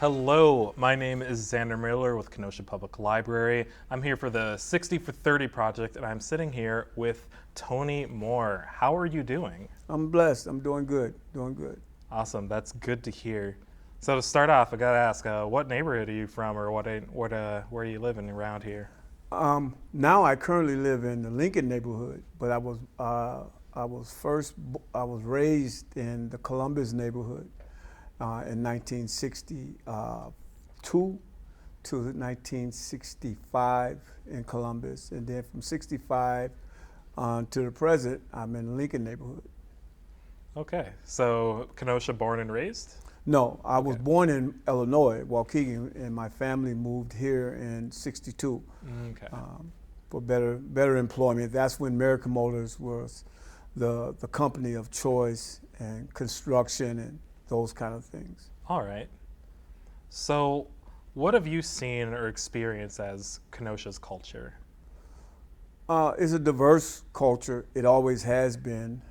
Hello, my name is Xander Miller with Kenosha Public Library. I'm here for the 60 for 30 project, and I'm sitting here with Tony Moore. How are you doing? I'm blessed. I'm doing good. Doing good. Awesome, that's good to hear. So to start off, I gotta ask, what neighborhood are you from, or where are you living around here? Now I currently live in the Lincoln neighborhood, but I was raised in the Columbus neighborhood in 1962 to 1965 in Columbus, and then from 65 to the present, I'm in the Lincoln neighborhood. Okay, so Kenosha born and raised? No, I was Okay. born in Illinois, Waukegan, and my family moved here in '62 Okay. for better employment. That's when American Motors was the company of choice and construction and those kind of things. All right. So what have you seen or experienced as Kenosha's culture? It's a diverse culture. It always has been.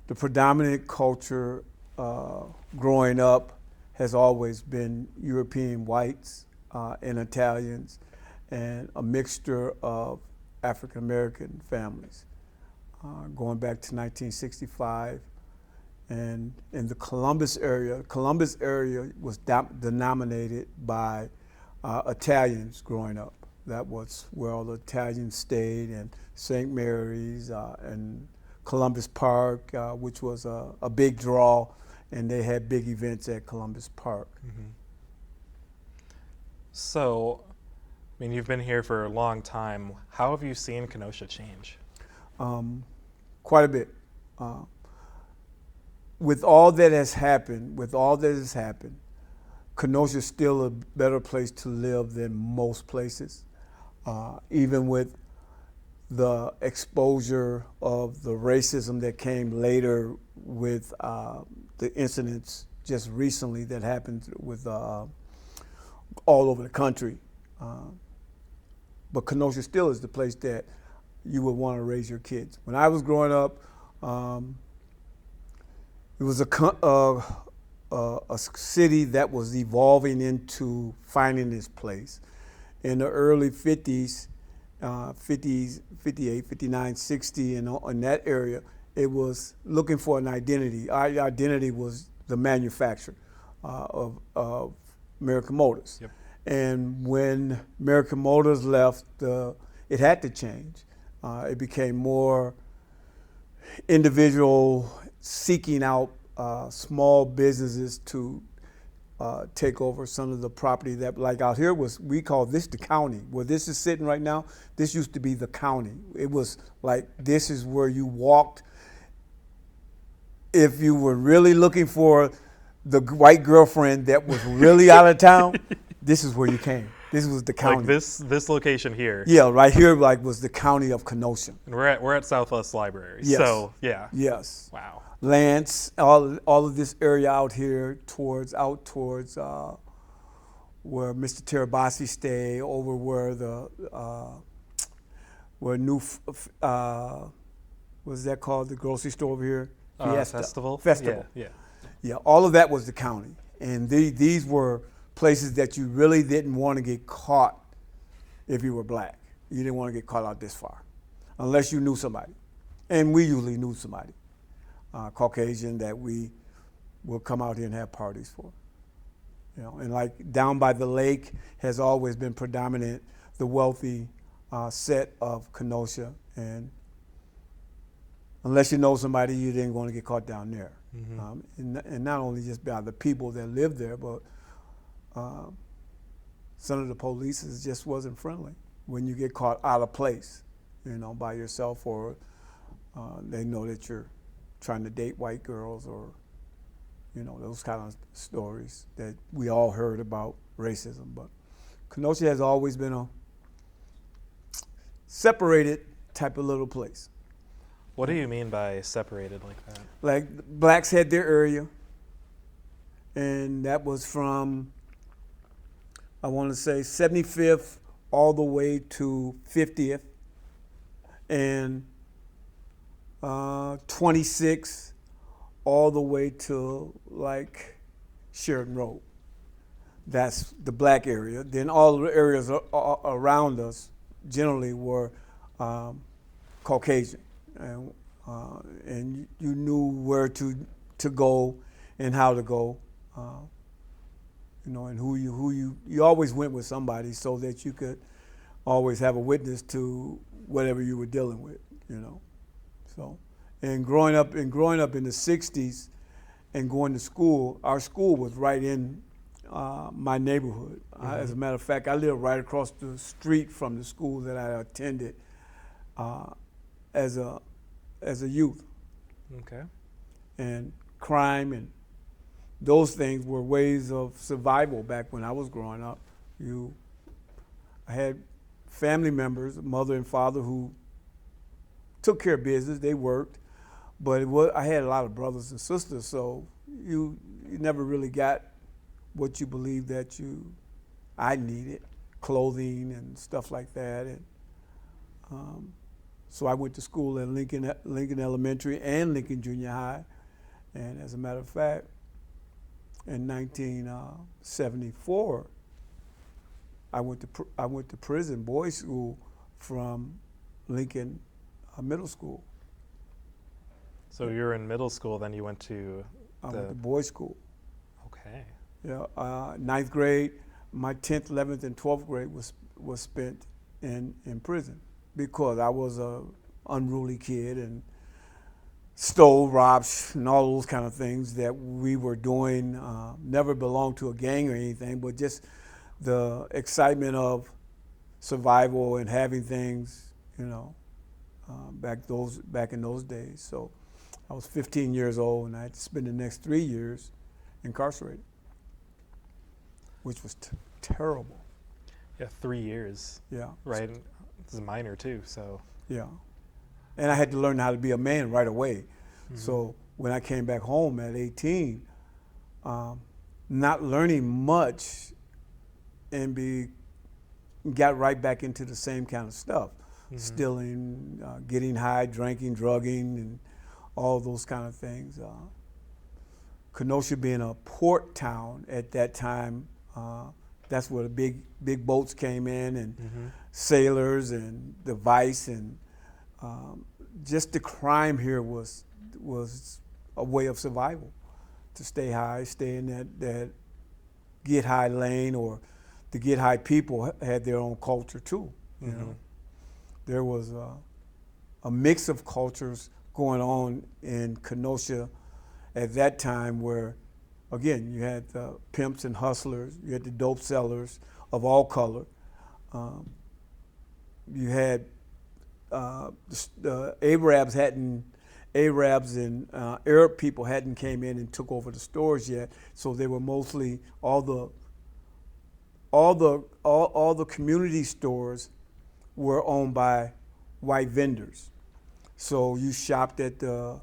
The predominant culture growing up has always been European whites and Italians and a mixture of African American families. Going back to 1965, and in the Columbus area was denominated by Italians growing up. That was where all the Italians stayed, and St. Mary's and Columbus Park, which was a big draw, and they had big events at Columbus Park. Mm-hmm. So, I mean, you've been here for a long time. How have you seen Kenosha change? Quite a bit. With all that has happened, Kenosha is still a better place to live than most places, even with the exposure of the racism that came later with the incidents just recently that happened with all over the country. But Kenosha still is the place that you would want to raise your kids. When I was growing up, it was a city that was evolving into finding its place. In the early 50s, 58, 59, 60, and in that area, it was looking for an identity. Our identity was the manufacturer of American Motors. Yep. And when American Motors left, it had to change. It became more individual seeking out small businesses to take over some of the property that, like out here, we call this the county. Where this is sitting right now, this used to be the county. It was like, this is where you walked. If you were really looking for the white girlfriend that was really out of town, this is where you came. This was the county. Like this location here. Yeah, right here was the county of Kenosha. And we're at Southwest Library. Yes. So yeah. Yes. Wow. Lance, all of this area out here towards where Mr. Terabasi stayed, over where what's that called, the grocery store over here? Festival. Yeah. Yeah, all of that was the county, and these were places that you really didn't want to get caught if you were black. You didn't want to get caught out this far, unless you knew somebody, and we usually knew somebody. Caucasian that we will come out here and have parties for. And like down by the lake has always been predominant, the wealthy set of Kenosha, and unless you know somebody, you didn't want to get caught down there. Mm-hmm. And not only just by the people that live there, but some of the police just wasn't friendly when you get caught out of place, by yourself, or they know that you're trying to date white girls, or those kind of stories that we all heard about racism. But Kenosha has always been a separated type of little place. What do you mean by separated like that? Like, blacks had their area, and that was from, I want to say, 75th all the way to 50th, and 26 all the way to like Sheridan Road. That's the black area. Then all the areas around us generally were Caucasian, and you knew where to go and how to go, and who you always went with somebody so that you could always have a witness to whatever you were dealing with, So, and growing up in the '60s and going to school, our school was right in my neighborhood. As a matter of fact, I lived right across the street from the school that I attended as a youth. Okay. And crime and those things were ways of survival back when I was growing up. I had family members, mother and father, who took care of business. They worked, but I had a lot of brothers and sisters, so you never really got what you believed that I needed, clothing and stuff like that. And so I went to school at Lincoln Elementary and Lincoln Junior High. And as a matter of fact, in 1974, I went to prison boys school from Lincoln Middle School. So you were in middle school, then you went to I went to boys school. Okay. Yeah, ninth grade, my 10th, 11th, and 12th grade was spent in prison because I was a unruly kid and stole, robbed, and all those kind of things that we were doing. Never belonged to a gang or anything, but just the excitement of survival and having things, back in those days. So I was 15 years old, and I had to spend the next 3 years incarcerated, which was terrible. Yeah, 3 years. Yeah. Right. This is a minor too, so. Yeah. And I had to learn how to be a man right away. Mm-hmm. So when I came back home at 18, not learning much and got right back into the same kind of stuff. Mm-hmm. Stealing, getting high, drinking, drugging, and all those kind of things. Kenosha being a port town at that time, that's where the big boats came in, and sailors and the vice, and just the crime here was a way of survival. To stay high, stay in that get high lane, or the get high people had their own culture too. There was a mix of cultures going on in Kenosha at that time, where again, you had the pimps and hustlers, you had the dope sellers of all color. You had the Arabs and Arab people hadn't came in and took over the stores yet, so they were mostly all the community stores were owned by white vendors. So you shopped at the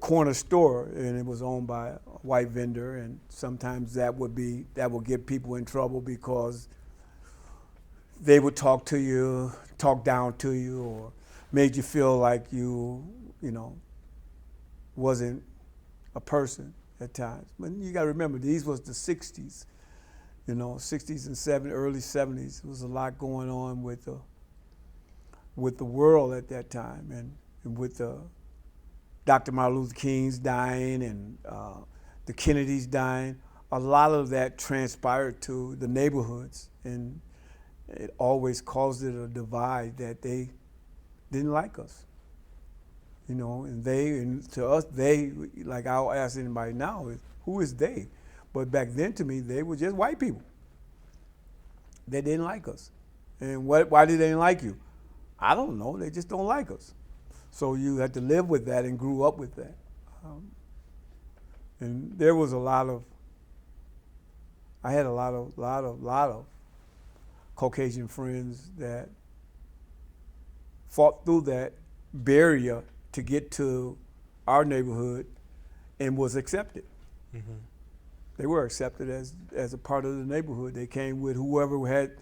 corner store, and it was owned by a white vendor, and sometimes that would get people in trouble because they would talk down to you, or made you feel like you wasn't a person at times. But you got to remember, these was the '60s, 60s and early '70s. There was a lot going on with the world at that time, and with Dr. Martin Luther King's dying and the Kennedys dying. A lot of that transpired to the neighborhoods, and it always caused it a divide that they didn't like us. And to us, like I'll ask anybody now, who is they? But back then to me, they were just white people. They didn't like us. And why did they didn't like you? I don't know, they just don't like us. So you had to live with that and grew up with that. And there was I had a lot of Caucasian friends that fought through that barrier to get to our neighborhood and was accepted. Mm-hmm. They were accepted as a part of the neighborhood. They came with whoever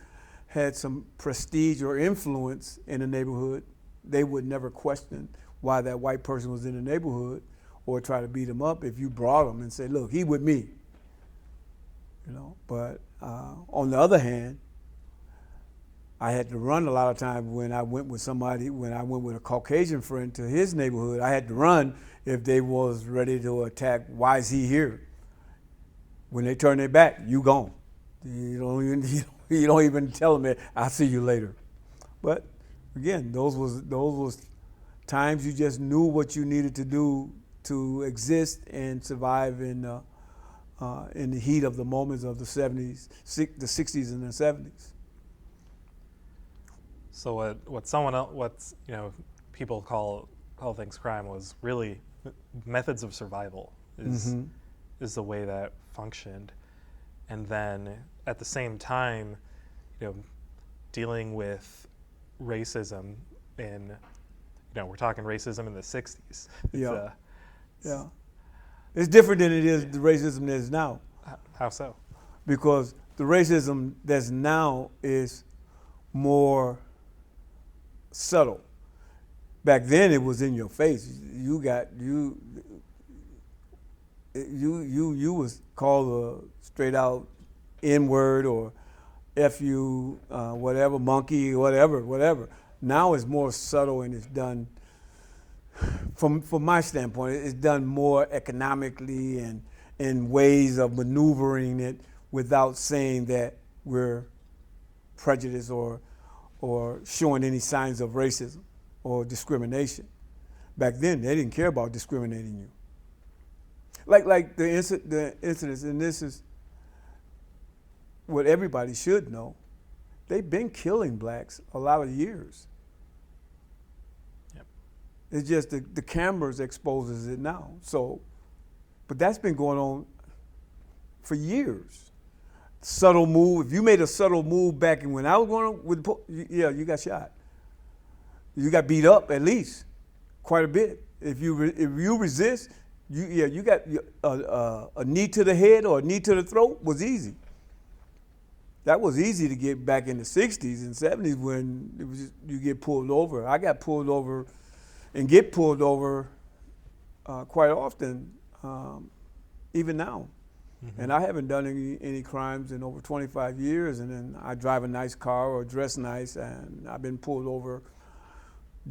had some prestige or influence in the neighborhood. They would never question why that white person was in the neighborhood or try to beat him up if you brought him and said, look, he with me. But on the other hand, I had to run a lot of times when I went with somebody, when I went with a Caucasian friend to his neighborhood. I had to run if they was ready to attack. Why is he here? When they turn their back, you gone. You don't even you don't even tell them, I'll see you later. But again, those was times you just knew what you needed to do to exist and survive in the heat of the moments of the 70s, the 60s and the 70s. So what's people call things crime was really methods of survival is the way that functioned, and then at the same time, dealing with racism in, we're talking racism in the 60s. Yeah. It's different than it is the racism that is now. How so? Because the racism that's now is more subtle. Back then it was in your face. You was called a straight out N-word or F you, whatever, monkey, whatever. Now it's more subtle and it's done, from my standpoint, it's done more economically and in ways of maneuvering it without saying that we're prejudiced or showing any signs of racism or discrimination. Back then, they didn't care about discriminating you. Like the incidents, and this is what everybody should know, they've been killing blacks a lot of years. Yep. It's just the cameras exposes it now. So, but that's been going on for years. Subtle move. If you made a subtle move back in when I was going with, you got shot. You got beat up at least quite a bit. If you resist, you got a knee to the head or a knee to the throat was easy. That was easy to get back in the 60s and 70s when it was you get pulled over. I got pulled over and get pulled over quite often, even now. Mm-hmm. And I haven't done any crimes in over 25 years, and then I drive a nice car or dress nice, and I've been pulled over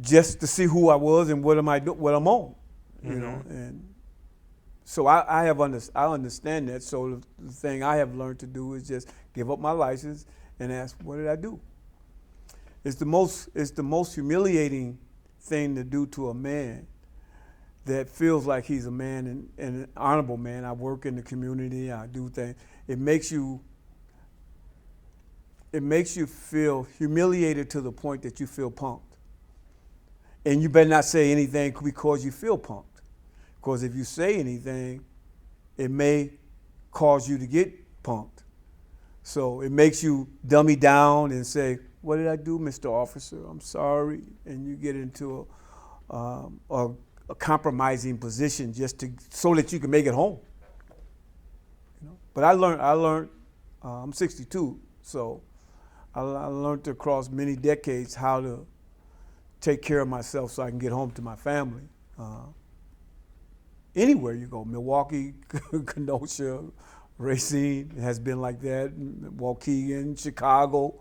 just to see who I was and what I'm on, and so I understand that. So the thing I have learned to do is just give up my license and ask, what did I do? It's the most humiliating thing to do to a man that feels like he's a man and an honorable man. I work in the community, I do things. It makes you feel humiliated to the point that you feel punked. And you better not say anything because you feel punked. Because if you say anything, it may cause you to get punked. So it makes you dummy down and say, what did I do, Mr. Officer? I'm sorry. And you get into a compromising position so that you can make it home. But I learned, I'm 62, so I learned across many decades how to take care of myself so I can get home to my family. Anywhere you go, Milwaukee, Kenosha, Racine has been like that, Waukegan, Chicago.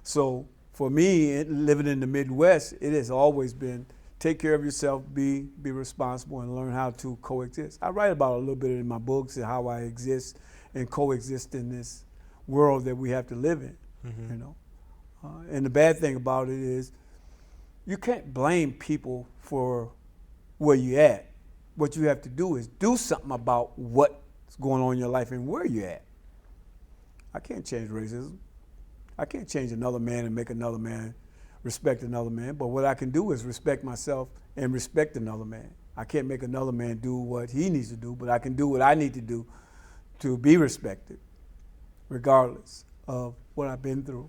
So for me, living in the Midwest, it has always been take care of yourself, be responsible, and learn how to coexist. I write about a little bit in my books and how I exist and coexist in this world that we have to live in. Mm-hmm. And the bad thing about it is you can't blame people for where you're at. What you have to do is do something about what's going on in your life and where you're at. I can't change racism. I can't change another man and make another man respect another man, but what I can do is respect myself and respect another man. I can't make another man do what he needs to do, but I can do what I need to do to be respected, regardless of what I've been through.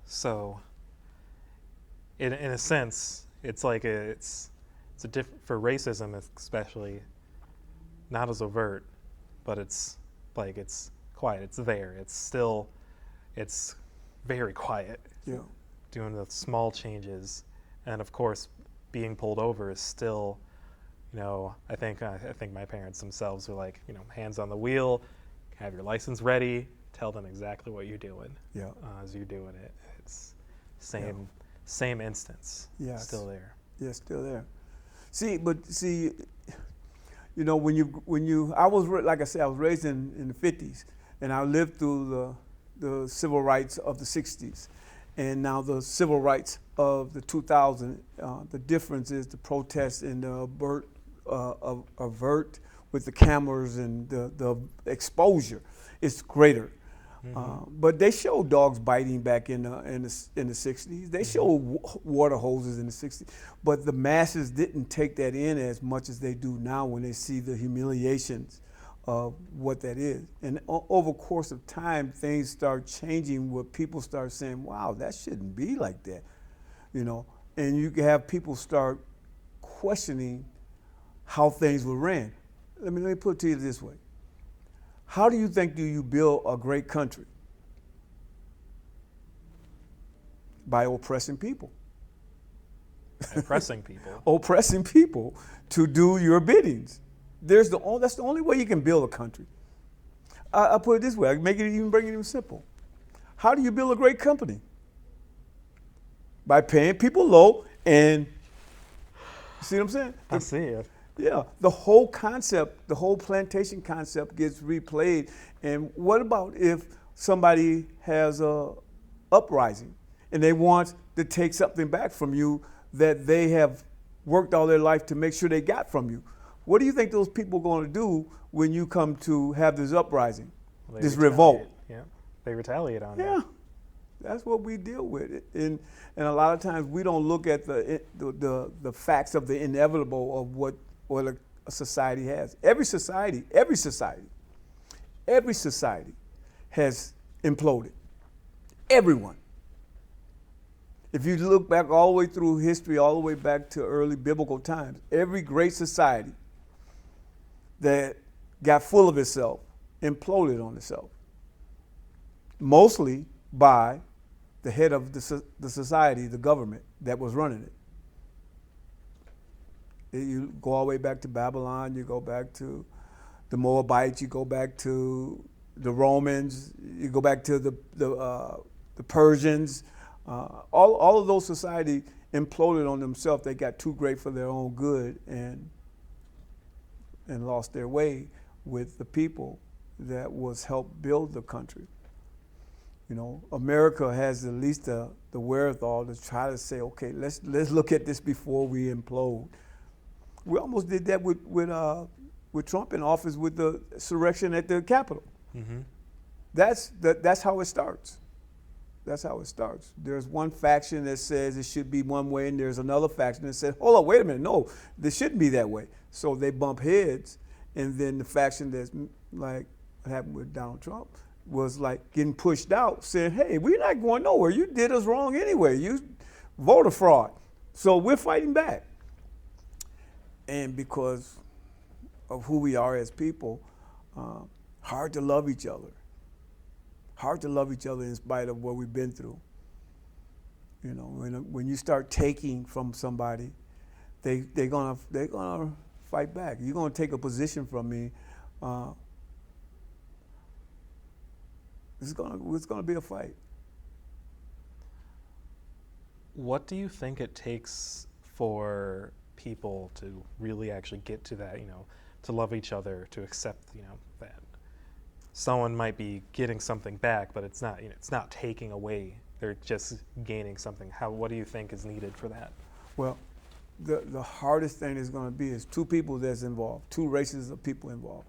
So, in a sense, it's like it's a different for racism, especially not as overt, but it's like it's quiet. It's there. It's very quiet. Yeah. Doing the small changes, and of course, being pulled over is still I think my parents themselves were like, hands on the wheel, have your license ready, tell them exactly what you're doing. Yeah. As you're doing it, it's Yeah. same instance. Yes. Still there. Yeah, still there. See, when you I was like I said, I was raised in the 50s, and I lived through the civil rights of the 60s, and now the civil rights of the 2000s. The difference is the protests and the avert with the cameras and the exposure is greater. But they showed dogs biting back in the 60s. They showed water hoses in the 60s. But the masses didn't take that in as much as they do now when they see the humiliations of what that is. And over the course of time, things start changing where people start saying, wow, that shouldn't be like that. And you can have people start questioning how things were ran. Let me put it to you this way. How do you build a great country? By oppressing people. Oppressing people. Oppressing people to do your biddings. That's the only way you can build a country. I'll put it this way. I bring it even simple. How do you build a great company? By paying people low and, you see what I'm saying? I see it. Yeah, the whole concept, the whole plantation concept gets replayed. And what about if somebody has a uprising and they want to take something back from you that they have worked all their life to make sure they got from you? What do you think those people are going to do when you come to have this uprising, this revolt? Yeah, they retaliate on Yeah, it. that's what we deal with. And a lot of times we don't look at the facts of the inevitable of what a society has. Every society has imploded. Everyone. If you look back all the way through history, all the way back to early biblical times, every great society that got full of itself imploded on itself. Mostly by the head of the society, the government that was running it. You go all the way back to Babylon, you go back to the Moabites, you go back to the Romans, you go back to the Persians. All of those societies imploded on themselves. They got too great for their own good and lost their way with the people that was helped build the country. America has at least the wherewithal to try to say, okay, let's look at this before we implode. We almost did that with Trump in office with the insurrection at the Capitol. Mm-hmm. That's how it starts. That's how it starts. There's one faction that says it should be one way, and there's another faction that says, hold on, wait a minute, no, this shouldn't be that way. So they bump heads, and then the faction that's like what happened with Donald Trump was like getting pushed out, saying, hey, we're not going nowhere. You did us wrong anyway. You voter fraud. So we're fighting back. And because of who we are as people, hard to love each other. Hard to love each other in spite of what we've been through. When you start taking from somebody, they're gonna fight back. You're gonna take a position from me. It's gonna be a fight. What do you think it takes for people to really actually get to that, to love each other, to accept, that someone might be getting something back, but it's not taking away. They're just gaining something. What do you think is needed for that? Well, the hardest thing is going to be is two people that's involved, two races of people involved.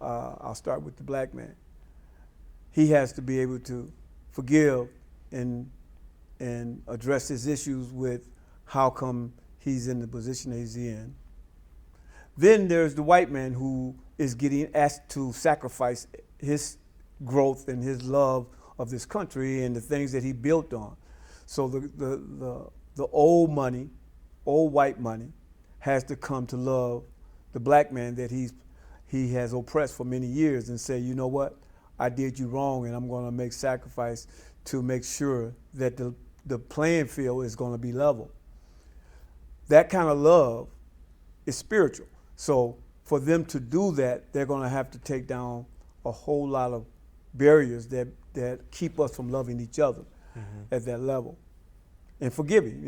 I'll start with the black man. He has to be able to forgive and address his issues with how come he's in the position that he's in. Then there's the white man who is getting asked to sacrifice his growth and his love of this country and the things that he built on. So the old money, old white money, has to come to love the black man that he has oppressed for many years and say, you know what, I did you wrong and I'm going to make sacrifice to make sure that the playing field is going to be level. That kind of love is spiritual. So for them to do that, they're going to have to take down a whole lot of barriers that keep us from loving each other at that level. And forgiving,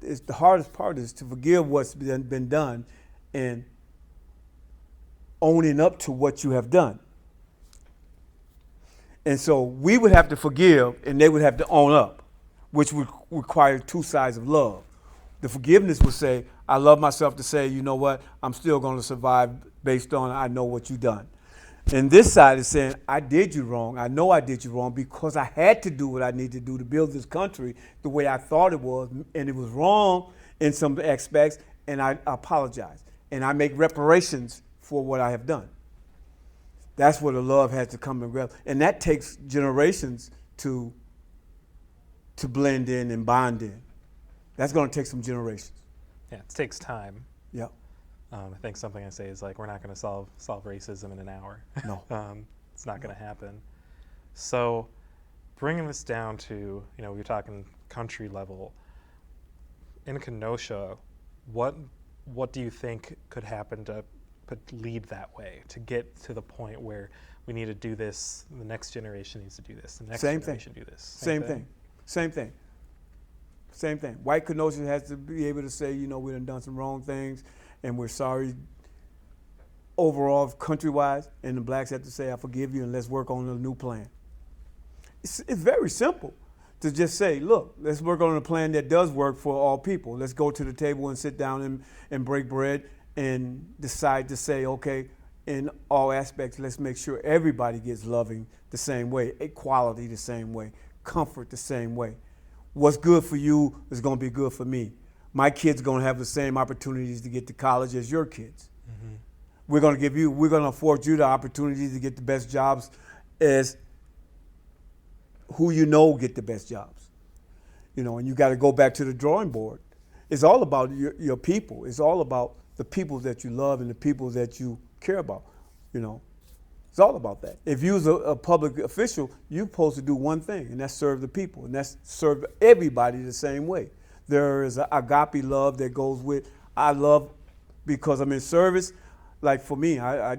it's the hardest part is to forgive what's been done and owning up to what you have done. And so we would have to forgive and they would have to own up, which would require two sides of love. The forgiveness would say, I love myself to say, you know what, I'm still going to survive based on I know what you've done. And this side is saying, I did you wrong. I know I did you wrong because I had to do what I needed to do to build this country the way I thought it was. And it was wrong in some aspects, and I apologize. And I make reparations for what I have done. That's where the love has to come together. And that takes generations to blend in and bond in. That's going to take some generations. Yeah, it takes time. Yeah. I think something I say is like, we're not going to solve racism in an hour. No. It's not going to happen. So bringing this down to, we're talking country level. In Kenosha, what do you think could happen to lead that way, to get to the point where we need to do this, the next generation needs to do this, the next generation do this? Same thing. White Kenosha has to be able to say, we done some wrong things and we're sorry overall country-wise, and the blacks have to say, I forgive you and let's work on a new plan. It's very simple to just say, look, let's work on a plan that does work for all people. Let's go to the table and sit down and break bread and decide to say, okay, in all aspects, let's make sure everybody gets loving the same way, equality the same way, comfort the same way. What's good for you is going to be good for me. My kids are going to have the same opportunities to get to college as your kids. Mm-hmm. We're going to afford you the opportunities to get the best jobs as who get the best jobs. And you got to go back to the drawing board. It's all about your people. It's all about the people that you love and the people that you care about. It's all about that. If you're a public official, you're supposed to do one thing, and that's serve the people, and that's serve everybody the same way. There is an agape love that goes with, I love because I'm in service. Like for me, I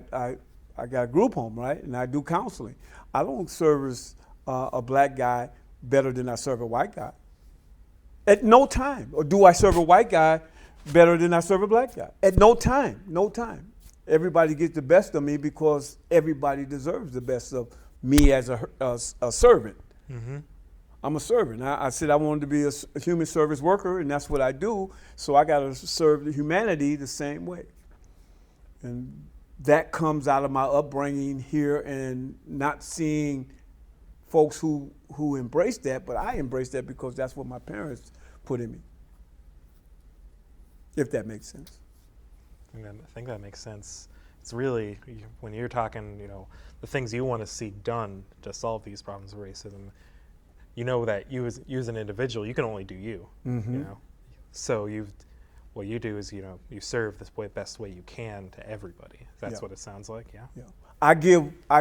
got a group home, right? And I do counseling. I don't service a black guy better than I serve a white guy. At no time. Or do I serve a white guy better than I serve a black guy? At no time. Everybody gets the best of me because everybody deserves the best of me as a servant. Mm-hmm. I'm a servant. I said I wanted to be a human service worker, and that's what I do. So I got to serve the humanity the same way. And that comes out of my upbringing here and not seeing folks who embrace that, but I embrace that because that's what my parents put in me. If that makes sense. I think that makes sense. It's really, when you're talking, the things you want to see done to solve these problems of racism, that you as an individual, you can only do you, mm-hmm. So what you do is, you serve the best way you can to everybody. That's what it sounds like, yeah? Yeah. I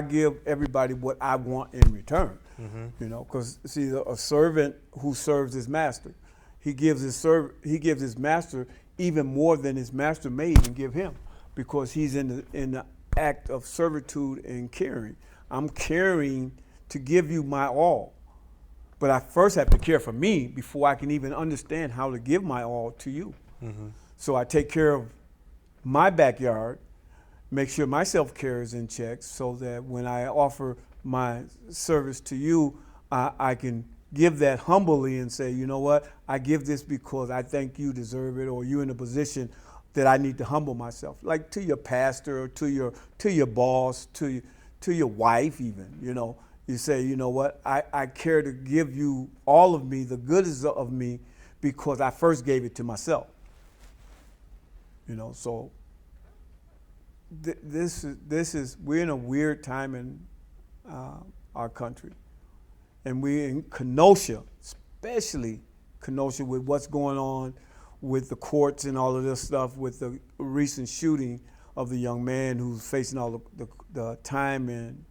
give everybody what I want in return, mm-hmm. Because see, a servant who serves his master, he gives his master even more than his master may even give him, because he's in the act of servitude and caring. I'm caring to give you my all, but I first have to care for me before I can even understand how to give my all to you. Mm-hmm. So I take care of my backyard, make sure my self-care is in check, so that when I offer my service to you, I can give that humbly and say, you know what, I give this because I think you deserve it, or you're in a position that I need to humble myself, like to your pastor or to your boss, to your wife even, You say, you know what, I care to give you all of me, the goodness of me, because I first gave it to myself. So this is we're in a weird time in our country. And we in Kenosha, especially Kenosha, with what's going on with the courts and all of this stuff, with the recent shooting of the young man who's facing all the time and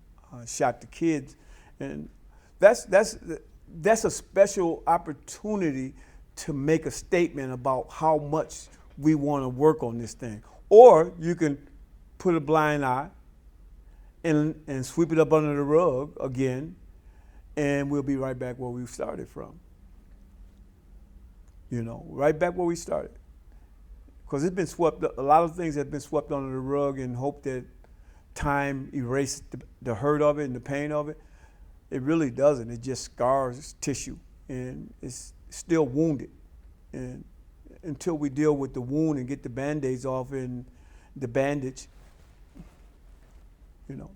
shot the kids, and that's a special opportunity to make a statement about how much we want to work on this thing. Or you can put a blind eye and sweep it up under the rug again, and we'll be right back where we started from. Right back where we started. Because it's been swept, a lot of things have been swept under the rug in hope that time erased the hurt of it and the pain of it. It really doesn't. It just scars tissue, and it's still wounded. And until we deal with the wound and get the Band-Aids off and the bandage,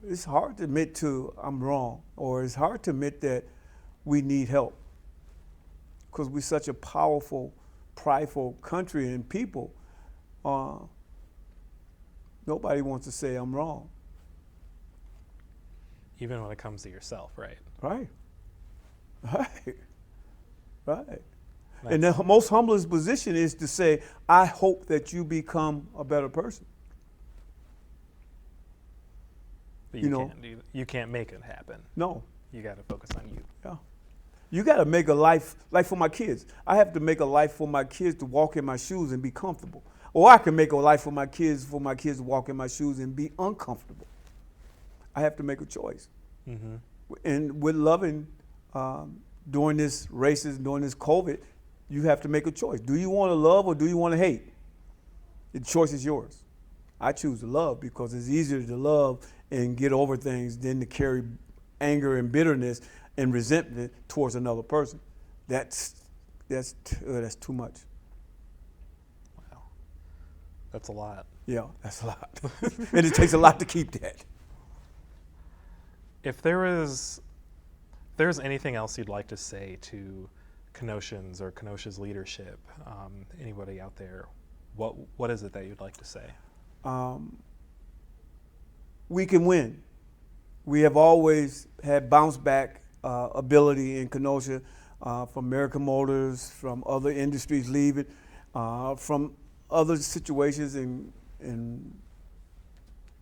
it's hard to admit I'm wrong, or it's hard to admit that we need help, because we're such a powerful, prideful country and people. Nobody wants to say I'm wrong. Even when it comes to yourself, right? Right. And the most humblest position is to say, I hope that you become a better person. But you can't make it happen. No. You got to focus on you. Yeah. You got to make a life, like for my kids. I have to make a life for my kids to walk in my shoes and be comfortable. Or I can make a life for my kids to walk in my shoes and be uncomfortable. I have to make a choice. Mm-hmm. And with loving, during this races, during this COVID, you have to make a choice. Do you want to love or do you want to hate? The choice is yours. I choose to love because it's easier to love and get over things than to carry anger and bitterness and resentment towards another person. That's too much. Wow, that's a lot. Yeah, that's a lot, and it takes a lot to keep that. If there's anything else you'd like to say to Kenoshans or Kenosha's leadership, anybody out there, what is it that you'd like to say? We can win. We have always had bounce back ability in Kenosha, from American Motors, from other industries leaving, from other situations in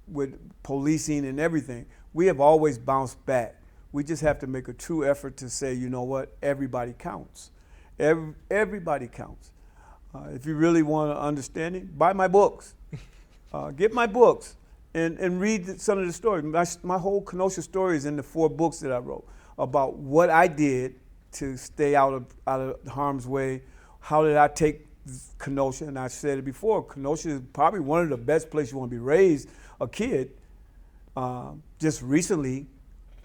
with policing and everything. We have always bounced back. We just have to make a true effort to say, you know what, everybody counts. Everybody counts. If you really want to understand it, buy my books. Get my books and read some of the stories. My whole Kenosha story is in the 4 books that I wrote about what I did to stay out of harm's way. How did I take Kenosha? And I said it before, Kenosha is probably one of the best places you want to be raised a kid. Just recently,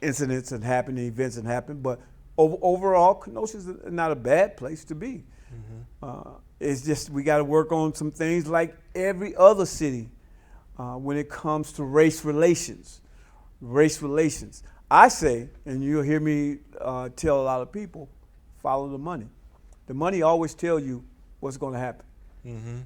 incidents have happened, events have happened, but overall, Kenosha is not a bad place to be. Mm-hmm. It's just we got to work on some things like every other city when it comes to race relations. Race relations. I say, and you'll hear me tell a lot of people, follow the money. The money always tells you what's going to happen. Mm-hmm.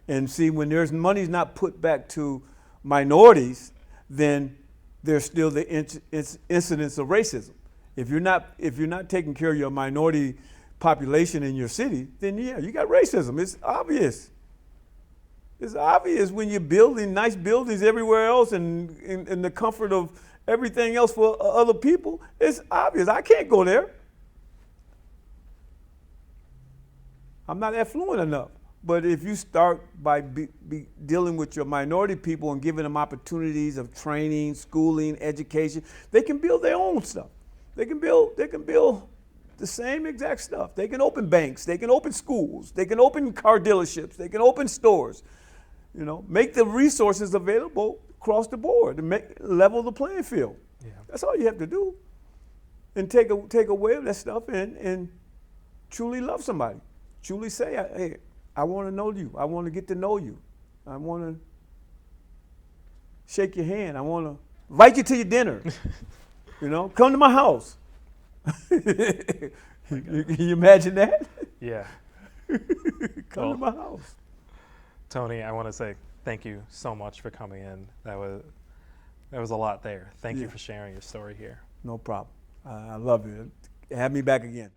And see, when there's money's not put back to minorities, then there's still the incidence of racism. If you're not taking care of your minority population in your city, then yeah, you got racism. It's obvious. It's obvious when you're building nice buildings everywhere else and in the comfort of everything else for other people. It's obvious. I can't go there. I'm not affluent enough. But if you start by dealing with your minority people and giving them opportunities of training, schooling, education, they can build their own stuff. They can build the same exact stuff. They can open banks, they can open schools, they can open car dealerships, they can open stores. Make the resources available across the board and level the playing field. Yeah. That's all you have to do. And take away that stuff and truly love somebody. Truly say, hey, I want to know you. I want to get to know you. I want to shake your hand. I want to invite you to your dinner. Come to my house. Can you imagine that? Yeah. Come to my house. Tony, I want to say thank you so much for coming in. That was a lot there. Thank you for sharing your story here. No problem. I love you. Have me back again.